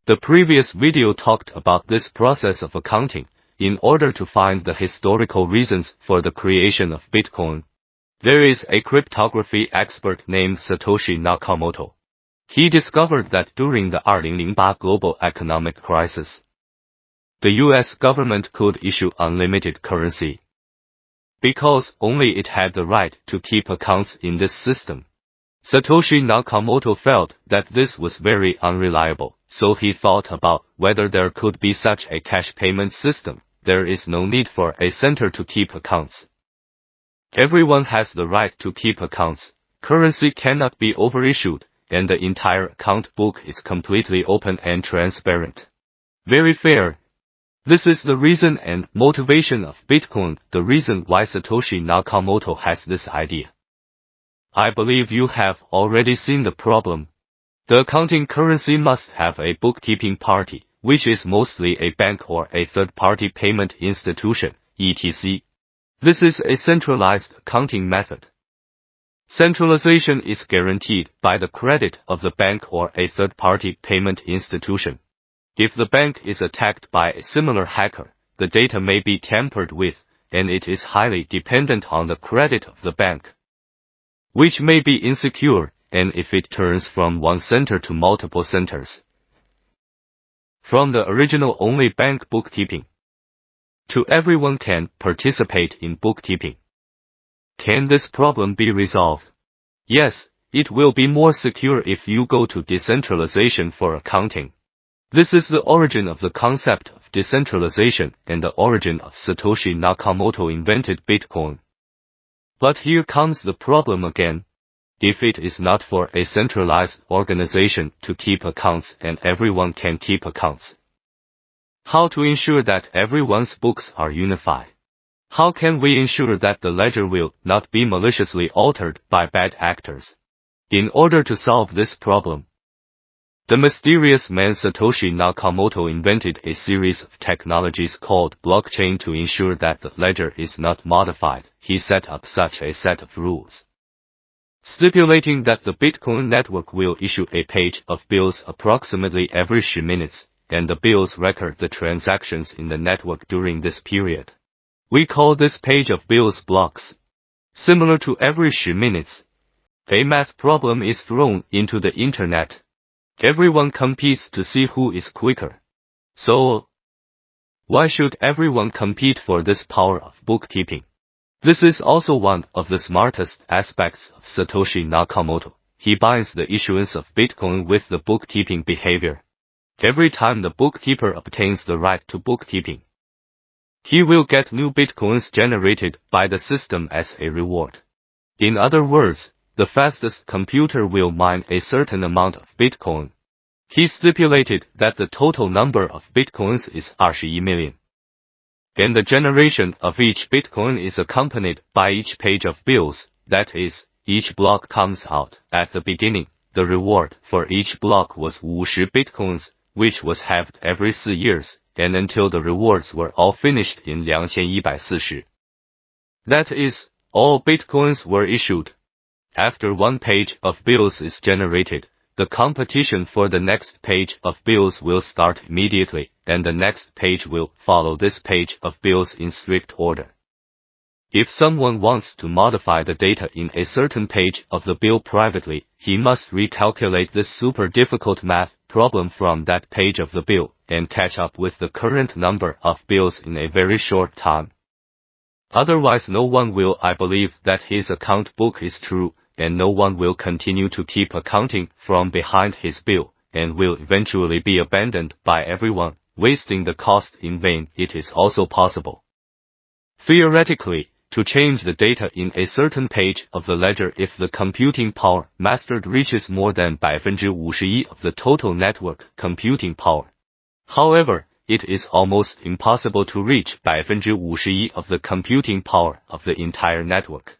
The previous video talked about this process of accounting in order to find the historical reasons for the creation of Bitcoin. There is a cryptography expert named Satoshi Nakamoto. He discovered that during the 2008 global economic crisis, the US government could issue unlimited currency because only it had the right to keep accounts in this system. Satoshi Nakamoto felt that this was very unreliable, so he thought about whether there could be such a cash payment system. There is no need for a center to keep accounts. Everyone has the right to keep accounts. Currency cannot be overissued, and the entire account book is completely open and transparent. Very fair. This is the reason and motivation of Bitcoin, the reason why Satoshi Nakamoto has this idea. I believe you have already seen the problem. The accounting currency must have a bookkeeping party, which is mostly a bank or a third-party payment institution, etc. This is a centralized accounting method. Centralization is guaranteed by the credit of the bank or a third-party payment institution. If the bank is attacked by a similar hacker, the data may be tampered with, and it is highly dependent on the credit of the bank, which may be insecure, and if it turns from one center to multiple centers, from the original only bank bookkeeping to everyone can participate in bookkeeping. Can this problem be resolved? Yes, it will be more secure if you go to decentralization for accounting. This is the origin of the concept of decentralization and the origin of Satoshi Nakamoto invented Bitcoin. But here comes the problem again. If it is not for a centralized organization to keep accounts and everyone can keep accounts, how to ensure that everyone's books are unified? How can we ensure that the ledger will not be maliciously altered by bad actors? In order to solve this problem, the mysterious man Satoshi Nakamoto invented a series of technologies called blockchain to ensure that the ledger is not modified. He set up such a set of rules, stipulating that the Bitcoin network will issue a page of bills approximately every 10 minutes, and the bills record the transactions in the network during this period. We call this page of bills blocks. Similar to every 10 minutes, a math problem is thrown into the internet. Everyone competes to see who is quicker. So, why should everyone compete for this power of bookkeeping? This is also one of the smartest aspects of Satoshi Nakamoto. He binds the issuance of Bitcoin with the bookkeeping behavior. Every time the bookkeeper obtains the right to bookkeeping, he will get new Bitcoins generated by the system as a reward. In other words, the fastest computer will mine a certain amount of Bitcoin. He stipulated that the total number of Bitcoins is 21 million. And the generation of each Bitcoin is accompanied by each page of bills, that is, each block comes out at the beginning. The reward for each block was 50 Bitcoins, which was halved every 4 years, and until the rewards were all finished in 2140. That is, all Bitcoins were issued. After one page of bills is generated, the competition for the next page of bills will start immediately, and the next page will follow this page of bills in strict order. If someone wants to modify the data in a certain page of the bill privately, he must recalculate this super difficult math problem from that page of the bill, and catch up with the current number of bills in a very short time. Otherwise no one will believe that his account book is true, and no one will continue to keep accounting from behind his bill, and will eventually be abandoned by everyone, wasting the cost in vain. It is also possible, theoretically, to change the data in a certain page of the ledger if the computing power mastered reaches more than 51% of the total network computing power. However, it is almost impossible to reach 50% of the computing power of the entire network.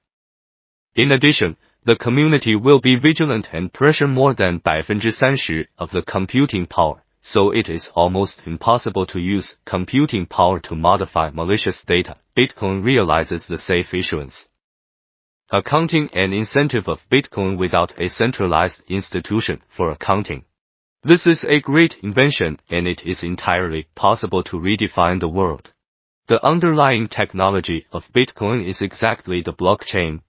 In addition, the community will be vigilant and pressure more than 30% of the computing power, so it is almost impossible to use computing power to modify malicious data. Bitcoin realizes the safe issuance Accounting and incentive of Bitcoin without a centralized institution for accounting. This is a great invention, and it is entirely possible to redefine the world. The underlying technology of Bitcoin is exactly the blockchain,